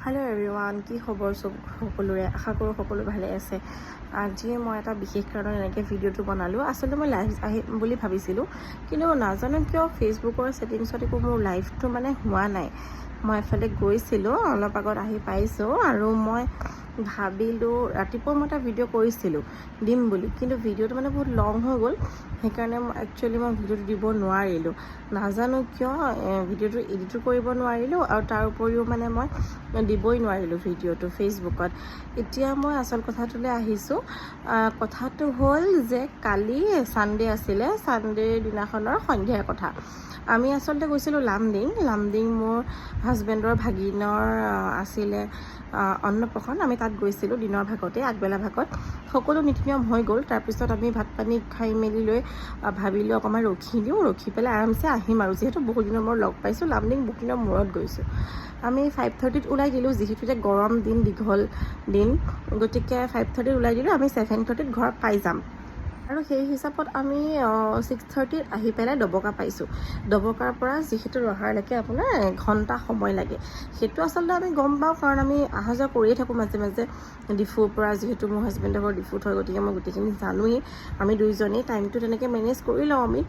Hello' everyone, কি খবৰ সকলোৰে? আশা কৰোঁ সকলো ভালে আছে। আজি মই এটা বিশেষ কাৰণত এনেকৈ ভিডিঅ'টো বনালোঁ। আচলতে মই লাইভ আহিম বুলি ভাবিছিলোঁ, কিন্তু নাজানো কিয় ফেচবুকৰ ছেটিংছত একো মোৰ লাইভটো হোৱা নাই। মই এফালে গৈছিলোঁ, অলপ আগত আহি পাইছোঁ আৰু মই ভাবিলোঁ ৰাতিপুৱা মই এটা ভিডিঅ' কৰিছিলোঁ দিম বুলি, কিন্তু ভিডিঅ'টো বহুত লং হৈ গ'ল। সেইকাৰণে একচুৱেলি মই ভিডিঅ'টো দিব নোৱাৰিলোঁ। নাজানো কিয় ভিডিঅ'টো এডিটো কৰিব নোৱাৰিলোঁ আৰু তাৰ উপৰিও মই দিবই নোৱাৰিলোঁ ভিডিঅ'টো ফেচবুকত। এতিয়া মই আচল কথাটোলৈ আহিছোঁ। কথাটো হ'ল যে কালি ছানডে আছিলে, ছানডেৰ দিনাখনৰ সন্ধিয়াৰ কথা। আমি আচলতে গৈছিলোঁ লামডিং মোৰ হাজবেণ্ডৰ ভাগিনৰ আছিলে অন্নপ্ৰসন। আমি তাত গৈছিলোঁ দিনৰ ভাগতে, আগবেলা ভাগত সকলো নীতি নিয়ম হৈ গ'ল। তাৰপিছত আমি ভাত পানী খাই মেলি লৈ ভাবিলোঁ অকণমান ৰখি পেলাই আৰামছে আহিম আৰু, যিহেতু বহুত দিনৰ মূৰত লগ পাইছোঁ, লামডিং বহুত দিনৰ মূৰত গৈছোঁ। আমি 5:30 ওলাই দিলোঁ, যিহেতু এতিয়া গৰম দিন, দীঘল দিন, গতিকে 5:30 ওলাই দিলোঁ। আমি 7:30 ঘৰত পাই যাম আৰু সেই হিচাপত আমি 6:30 আহি পেলাই ডবকা পাইছোঁ। ডবকাৰ পৰা যিহেতু ৰহালৈকে আপোনাৰ এঘণ্টা সময় লাগে। সেইটো আচলতে আমি গম পাওঁ, কাৰণ আমি অহা যোৱা কৰিয়ে থাকোঁ মাজে মাজে ডিফুৰ পৰা, যিহেতু মোৰ হাজবেণ্ডৰ ঘৰ ডিফুত হয়, গতিকে মই গোটেইখিনি জানোৱেই। আমি দুইজনেই টাইমটো তেনেকৈ মেনেজ কৰি লওঁ আমি।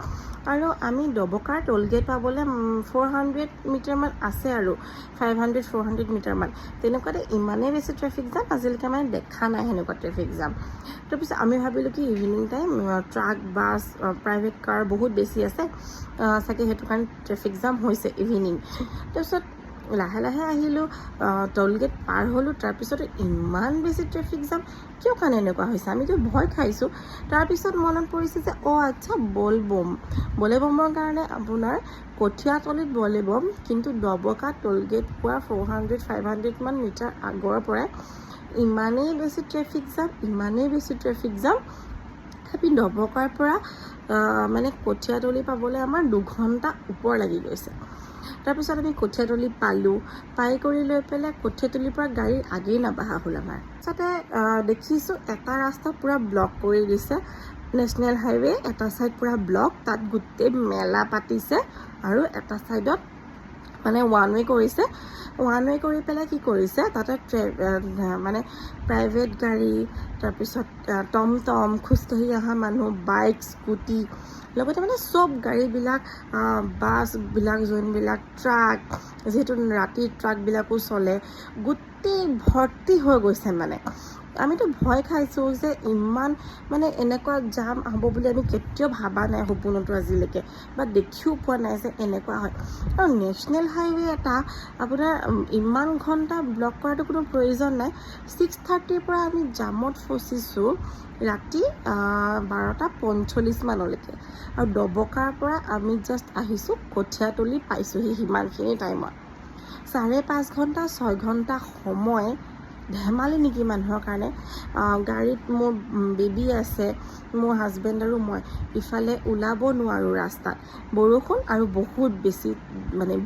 আৰু আমি ডবকাৰ টোলগেট পাবলৈ 400 মিটাৰমান আছে আৰু 500-400 মিটাৰমান। তেনেকুৱাতে ইমানেই বেছি ট্ৰেফিক জাম আজিলৈকে দেখা নাই সেনেকুৱা ট্ৰেফিক জাম। তাৰপিছত আমি ভাবিলোঁ কি evening time truck, bus, private car বহুত বেছি আছে চাগে, সেইটো কাৰণে ট্ৰেফিক জাম হৈছে ইভিনিং। তাৰপিছত লাহে লাহে আহিলোঁ, টোলগেট পাৰ হ'লোঁ। তাৰপিছতে ইমান বেছি ট্ৰেফিক জাম কিয় কাৰণে এনেকুৱা হৈছে, আমিতো ভয় খাইছোঁ। তাৰপিছত মনত পৰিছে যে আচ্ছা, বলেবমৰ কাৰণে আপোনাৰ কঠীয়াতলিত বলেবম, কিন্তু ডবকা টোলগেট পোৱা 400-500 মান মিটাৰ আগৰ পৰাই ইমানেই বেছি ট্ৰেফিক জাম। আমি ডবকাৰ পৰা কঠীয়াতলি পাবলৈ আমাৰ 2 ঘণ্টা ওপৰ লাগি গৈছে। তাৰপিছত আমি কঠীয়াতলি পাই কৰি লৈ পেলাই কঠীয়াতলিৰ পৰা গাড়ীৰ আগেই নাবাঢ়া হ'ল আমাৰ। তাৰপিছতে দেখিছোঁ এটা ৰাস্তা পূৰা ব্লক কৰি দিছে, নেশ্যনেল হাইৱে এটা ছাইড পূৰা ব্লক, তাত গোটেই মেলা পাতিছে আৰু এটা ছাইডত ওৱান ৱে কৰিছে। ওৱান ৱে কৰি পেলাই কি কৰিছে, তাতে প্ৰাইভেট গাড়ী, তাৰপিছত টমটম, খোজকাঢ়ি অহা মানুহ, বাইক, স্কুটি, লগতে চব গাড়ীবিলাক, বাছবিলাক, যোনবিলাক ট্ৰাক, যিহেতু ৰাতি ট্ৰাকবিলাকো চলে, গোটেই ভৰ্তি হৈ গৈছে। আমিতো ভয় খাইছোঁ যে ইমান এনেকুৱা জাম হ'ব বুলি আমি কেতিয়াও ভাবা নাই সপোনতো আজিলৈকে, বা দেখিও পোৱা নাই যে এনেকুৱা হয়। আৰু নেশ্যনেল হাইৱে এটা আপোনাৰ ইমান ঘণ্টা ব্লক কৰাটো কোনো প্ৰয়োজন নাই। 6:30 পৰা আমি জামত ফচিছোঁ ৰাতি 12:45 মানলৈকে, আৰু ডবকাৰ পৰা আমি জাষ্ট আহিছোঁ, কঠীয়াতলি পাইছোঁহি সিমানখিনি টাইমত। 5.5 ঘণ্টা 6 ঘণ্টা সময় ধেমালি নেকি মানুহৰ কাৰণে? গাড়ীত মোৰ বেবী আছে, মোৰ হাজবেণ্ড আৰু মই, ইফালে ওলাব নোৱাৰোঁ ৰাস্তাত, বৰষুণ আৰু বহুত বেছি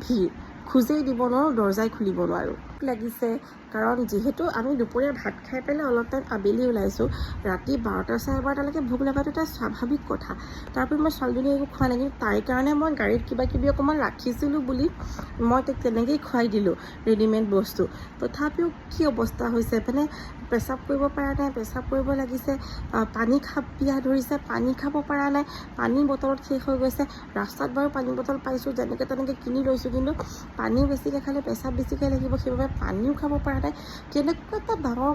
ভিৰ, খোজেই দিব নোৱাৰোঁ, দৰ্জাই খুলিব নোৱাৰোঁ লাগিছে। কাৰণ যিহেতু আমি দুপৰীয়া ভাত খাই পেলাই অলপ টাইম আবেলি ওলাইছোঁ, ৰাতি 12-12:30লৈকে ভোক লগাটো এটা স্বাভাৱিক কথা। তাৰপৰি মই ছোৱালীজনী একো খোৱা নাই, কিন্তু তাইৰ কাৰণে মই গাড়ীত কিবা কিবি অকণমান ৰাখিছিলোঁ বুলি মই তাইক তেনেকৈয়ে খুৱাই দিলোঁ ৰেডিমেড বস্তু। তথাপিও কি অৱস্থা হৈছে, পেচাব কৰিব পৰা নাই, পেচাব কৰিব লাগিছে, পানী পিয়াহ ধৰিছে, পানী খাব পৰা নাই, পানী বটলত শেষ হৈ গৈছে। ৰাস্তাত বাৰু পানী বটল পাইছোঁ, যেনেকৈ তেনেকৈ কিনি লৈছোঁ, কিন্তু পানী বেছিকৈ খালে পেচাব বেছিকৈ লাগিব, সেইবাবে পানীও খাব পৰা নাই। কেনেকুৱা এটা ডাঙৰ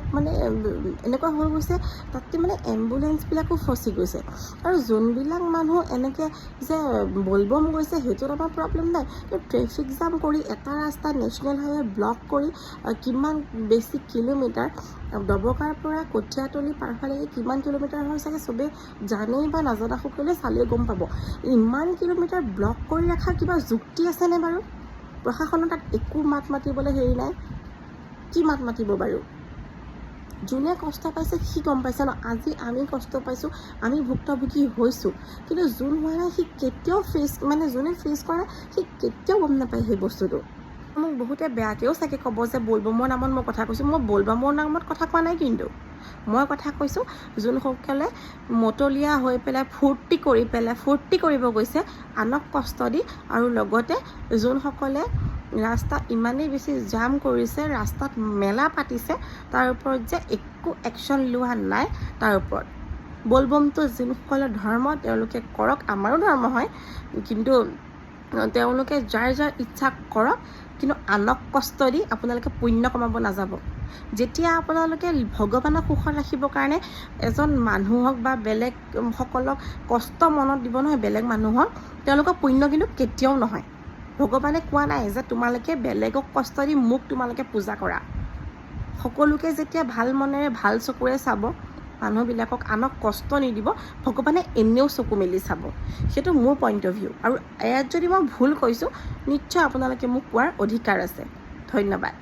এনেকুৱা হৈ গৈছে, তাতে এম্বুলেঞ্চবিলাকো ফচি গৈছে। আৰু যোনবিলাক মানুহ এনেকৈ যে বলবম গৈছে সেইটোত আমাৰ প্ৰব্লেম নাই, কিন্তু ট্ৰেফিক জাম কৰি এটা ৰাস্তা নেশ্যনেল হাইৱে ব্লক কৰি কিমান বেছি কিলোমিটাৰ, ডবকাৰ পৰা কঠীয়াতলি পাৰ হোৱালৈকে কিমান কিলোমিটাৰ হয় চাগে চবেই জানেই, বা নাজনাসকলে চালেই গম পাব। ইমান কিলোমিটাৰ ব্লক কৰি ৰখা কিবা যুক্তি আছেনে বাৰু? প্ৰশাসনৰ তাত একো মাত মাতিবলৈ হেৰি নাই, কি মাত মাতিব বাৰু? যোনে কষ্ট পাইছে সি গম পাইছে ন। আজি আমি কষ্ট পাইছোঁ, আমি ভুক্তভোগী হৈছোঁ, কিন্তু যোন হোৱা নাই সি কেতিয়াও যোনে ফেচ কৰে সি কেতিয়াও গম নাপায় সেই বস্তুটো। মোক বহুতে বেয়াকৈও চাগে ক'ব যে বলবমৰ নামত মই কথা কৈছোঁ। মই বলবমৰ নামত কথা কোৱা নাই, কিন্তু মই কথা কৈছোঁ যোনসকলে মতলীয়া হৈ পেলাই ফূৰ্তি কৰিব গৈছে আনক কষ্ট দি, আৰু লগতে যোনসকলে ৰাস্তা ইমানেই বেছি জাম কৰিছে, ৰাস্তাত মেলা পাতিছে, তাৰ ওপৰত যে একো একশ্যন লোৱা নাই। তাৰ ওপৰত বলবমটো যোনসকলৰ ধৰ্ম তেওঁলোকে কৰক, আমাৰো ধৰ্ম হয়, কিন্তু তেওঁলোকে যাৰ যাৰ ইচ্ছা কৰক, কিন্তু আনক কষ্ট দি আপোনালোকে পুণ্য কমাব নাযাব। যেতিয়া আপোনালোকে ভগৱানক সুখত ৰাখিবৰ কাৰণে এজন মানুহক বা বেলেগ সকলক কষ্ট মনত দিব নহয়, বেলেগ মানুহক, তেওঁলোকৰ পুণ্য কিন্তু কেতিয়াও নহয়। ভগৱানে কোৱা নাই যে তোমালোকে বেলেগক কষ্ট দি মোক তোমালোকে পূজা কৰা। সকলোকে যেতিয়া ভাল মনেৰে ভাল চকুৰে চাব, মানুহবিলাকক আনক কষ্ট নিদিব, ভগৱানে এনেও চকু মেলি চাব। সেইটো মোৰ পইণ্ট অফ ভিউ। আৰু ইয়াত যদি মই ভুল কৈছোঁ, নিশ্চয় আপোনালোকে মোক কোৱাৰ অধিকাৰ আছে। ধন্যবাদ।